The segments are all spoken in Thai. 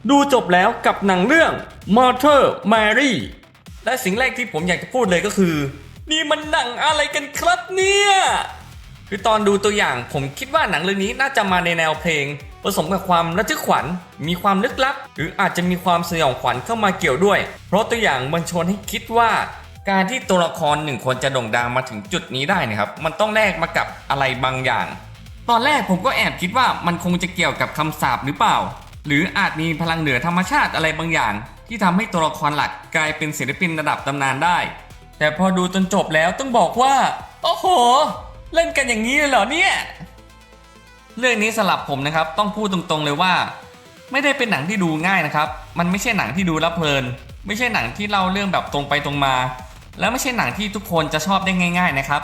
ดูจบแล้วกับหนังเรื่อง Mother Mary และสิ่งแรกที่ผมอยากจะพูดเลยก็คือนี่มันหนังอะไรกันครับเนี่ยคือตอนดูตัวอย่างผมคิดว่าหนังเรื่องนี้น่าจะมาในแนวเพลงผสมกับความระทึกขวัญมีความลึกลับหรืออาจจะมีความสยองขวัญเข้ามาเกี่ยวด้วยเพราะตัวอย่างมันชวนให้คิดว่าการที่ตัวละครหนึ่งคนจะโด่งดังมาถึงจุดนี้ได้นะครับมันต้องแลกมากับอะไรบางอย่างตอนแรกผมก็แอบคิดว่ามันคงจะเกี่ยวกับคำสาปหรือเปล่าหรืออาจมีพลังเหนือธรรมชาติอะไรบางอย่างที่ทำให้ตัวละครหลักกลายเป็นศิลปินระดับตำนานได้แต่พอดูจนจบแล้วต้องบอกว่าโอ้โหเล่นกันอย่างนี้เลยเหรอเนี่ยเรื่องนี้สำหรับผมนะครับต้องพูดตรงๆเลยว่าไม่ได้เป็นหนังที่ดูง่ายนะครับมันไม่ใช่หนังที่ดูแล้วเพลินไม่ใช่หนังที่เล่าเรื่องแบบตรงไปตรงมาและไม่ใช่หนังที่ทุกคนจะชอบได้ง่ายๆนะครับ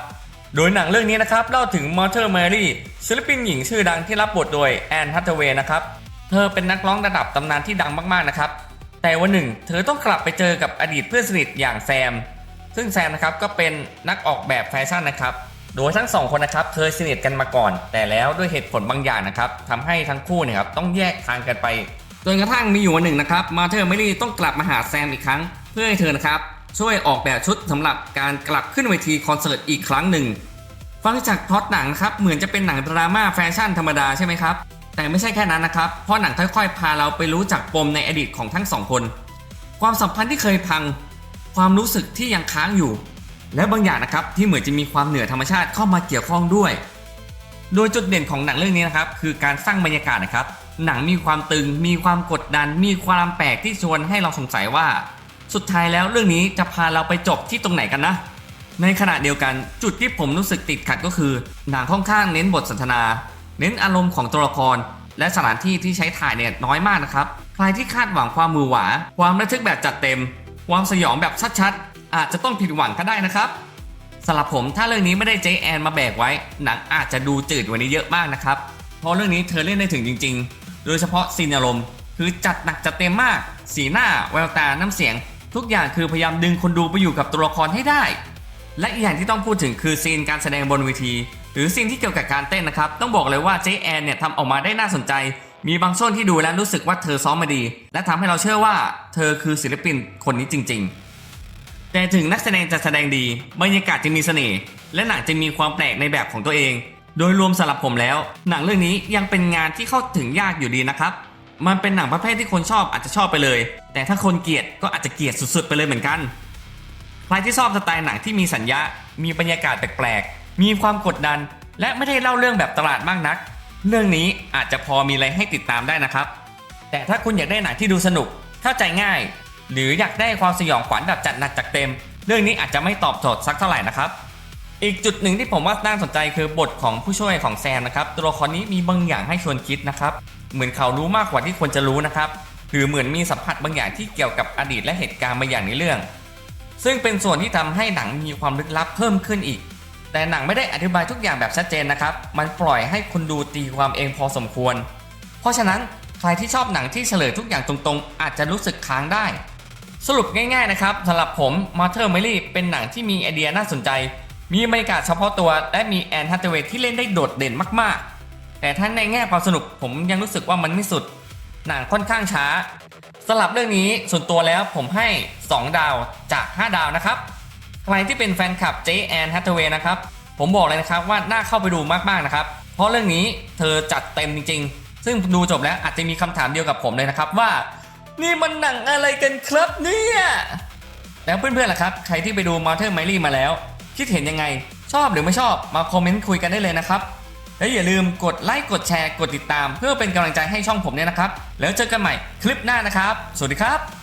โดยหนังเรื่องนี้นะครับเล่าถึงมอเตอร์แมรี่ศิลปินหญิงชื่อดังที่รับบทโดยแอนฮัตเวย์นะครับเธอเป็นนักร้องระดับตำนานที่ดังมากๆนะครับแต่วันหนึ่งเธอต้องกลับไปเจอกับอดีตเพื่อนสนิทอย่างแซมซึ่งแซมนะครับก็เป็นนักออกแบบแฟชั่นนะครับโดยทั้งสองคนนะครับเคยสนิทกันมาก่อนแต่แล้วด้วยเหตุผลบางอย่างนะครับทำให้ทั้งคู่เนี่ยครับต้องแยกทางกันไปจนกระทั่งมีอยู่วันหนึ่งนะครับมาเธอร์แมรี่ต้องกลับมาหาแซมอีกครั้งเพื่อให้เธอนะครับช่วยออกแบบชุดสำหรับการกลับขึ้นเวทีคอนเสิร์ตอีกครั้งหนึ่งฟังจากพล็อตหนังนะครับเหมือนจะเป็นหนังดราม่าแฟชั่นธรรมดาใช่ไหมครับแต่ไม่ใช่แค่นั้นนะครับเพราะหนังค่อยๆพาเราไปรู้จักปมในอดีตของทั้งสองคนความสัมพันธ์ที่เคยพังความรู้สึกที่ยังค้างอยู่และบางอย่างนะครับที่เหมือนจะมีความเหนือธรรมชาติเข้ามาเกี่ยวข้องด้วยโดยจุดเด่นของหนังเรื่องนี้นะครับคือการสร้างบรรยากาศนะครับหนังมีความตึงมีความกดดันมีความแปลกที่ชวนให้เราสงสัยว่าสุดท้ายแล้วเรื่องนี้จะพาเราไปจบที่ตรงไหนกันนะในขณะเดียวกันจุดที่ผมรู้สึกติดขัดก็คือหนังค่อนข้างเน้นบทสนทนาเน้นอารมณ์ของตัวละครและสถานที่ที่ใช้ถ่ายเนี่ยน้อยมากนะครับใครที่คาดหวังความมือหวาความระทึกแบบจัดเต็มความสยองแบบชัดๆอาจจะต้องผิดหวังก็ได้นะครับสำหรับผมถ้าเรื่องนี้ไม่ได้เจแอนมาแบกไว้หนังอาจจะดูจืดกว่านี้เยอะมากนะครับเพราะเรื่องนี้เธอเล่นได้ถึงจริงๆโดยเฉพาะซีนอารมณ์คือจัดหนักจัดเต็มมากสีหน้าแววตาน้ำเสียงทุกอย่างคือพยายามดึงคนดูไปอยู่กับตัวละครให้ได้และอีกอย่างที่ต้องพูดถึงคือซีนการแสดงบนเวทีหรือซีนที่เกี่ยวกับการเต้นนะครับต้องบอกเลยว่าเจแอนเนี่ยทำออกมาได้น่าสนใจมีบางช่วงที่ดูแล้วรู้สึกว่าเธอซ้อมมาดีและทำให้เราเชื่อว่าเธอคือศิลปินคนนี้จริงๆแต่ถึงนักแสดงจะแสดงดีบรรยากาศจะมีเสน่ห์และหนังจะมีความแปลกในแบบของตัวเองโดยรวมสำหรับผมแล้วหนังเรื่องนี้ยังเป็นงานที่เข้าถึงยากอยู่ดีนะครับมันเป็นหนังประเภทที่คนชอบอาจจะชอบไปเลยแต่ถ้าคนเกลียดก็อาจจะเกลียดสุดๆไปเลยเหมือนกันใครที่ชอบสไตล์หนังที่มีสัญญามีบรรยากาศแปลกๆมีความกดดันและไม่ได้เล่าเรื่องแบบตลาดมากนักเรื่องนี้อาจจะพอมีอะไรให้ติดตามได้นะครับแต่ถ้าคุณอยากได้หนังที่ดูสนุกเข้าใจง่ายหรืออยากได้ความสยองขวัญแบบจัดหนักจัดเต็มเรื่องนี้อาจจะไม่ตอบโจทย์สักเท่าไหร่นะครับอีกจุดหนึ่งที่ผมว่าน่าสนใจคือบทของผู้ช่วยของแซมนะครับตัวละครนี้มีบางอย่างให้ชวนคิดนะครับเหมือนเขารู้มากกว่าที่ควรจะรู้นะครับหรือเหมือนมีสัมผัสบางอย่างที่เกี่ยวกับอดีตและเหตุการณ์บางอย่างในเรื่องซึ่งเป็นส่วนที่ทำให้หนังมีความลึกลับเพิ่มขึ้นอีกแต่หนังไม่ได้อธิบายทุกอย่างแบบชัดเจนนะครับมันปล่อยให้คนดูตีความเองพอสมควรเพราะฉะนั้นใครที่ชอบหนังที่เฉลยทุกอย่างตรงๆอาจจะรู้สึกค้างได้สรุปง่ายๆนะครับสำหรับผมมาเธอร์แมรี่เป็นหนังที่มีไอเดียน่าสนใจมีบรรยากาศเฉพาะตัวและมีแอนฮัตเวย์ที่เล่นได้โดดเด่นมากๆแต่ถ้าในแง่ความสนุกผมยังรู้สึกว่ามันไม่สุดหนังค่อนข้างช้าสำหรับเรื่องนี้ส่วนตัวแล้วผมให้2 ดาวจาก5 ดาวนะครับใครที่เป็นแฟนคลับเจแอนฮัตเวย์นะครับผมบอกเลยนะครับว่าน่าเข้าไปดูมากๆนะครับเพราะเรื่องนี้เธอจัดเต็มจริงๆซึ่งดูจบแล้วอาจจะมีคำถามเดียวกับผมเลยนะครับว่านี่มันหนังอะไรกันครับเนี่ยแล้วเพื่อนๆล่ะครับใครที่ไปดูมาเธอร์แมรี่มาแล้วคิดเห็นยังไงชอบหรือไม่ชอบมาคอมเมนต์คุยกันได้เลยนะครับและอย่าลืมกดไลค์กดแชร์กดติดตามเพื่อเป็นกำลังใจให้ช่องผมเนี่ยนะครับแล้วเจอกันใหม่คลิปหน้านะครับสวัสดีครับ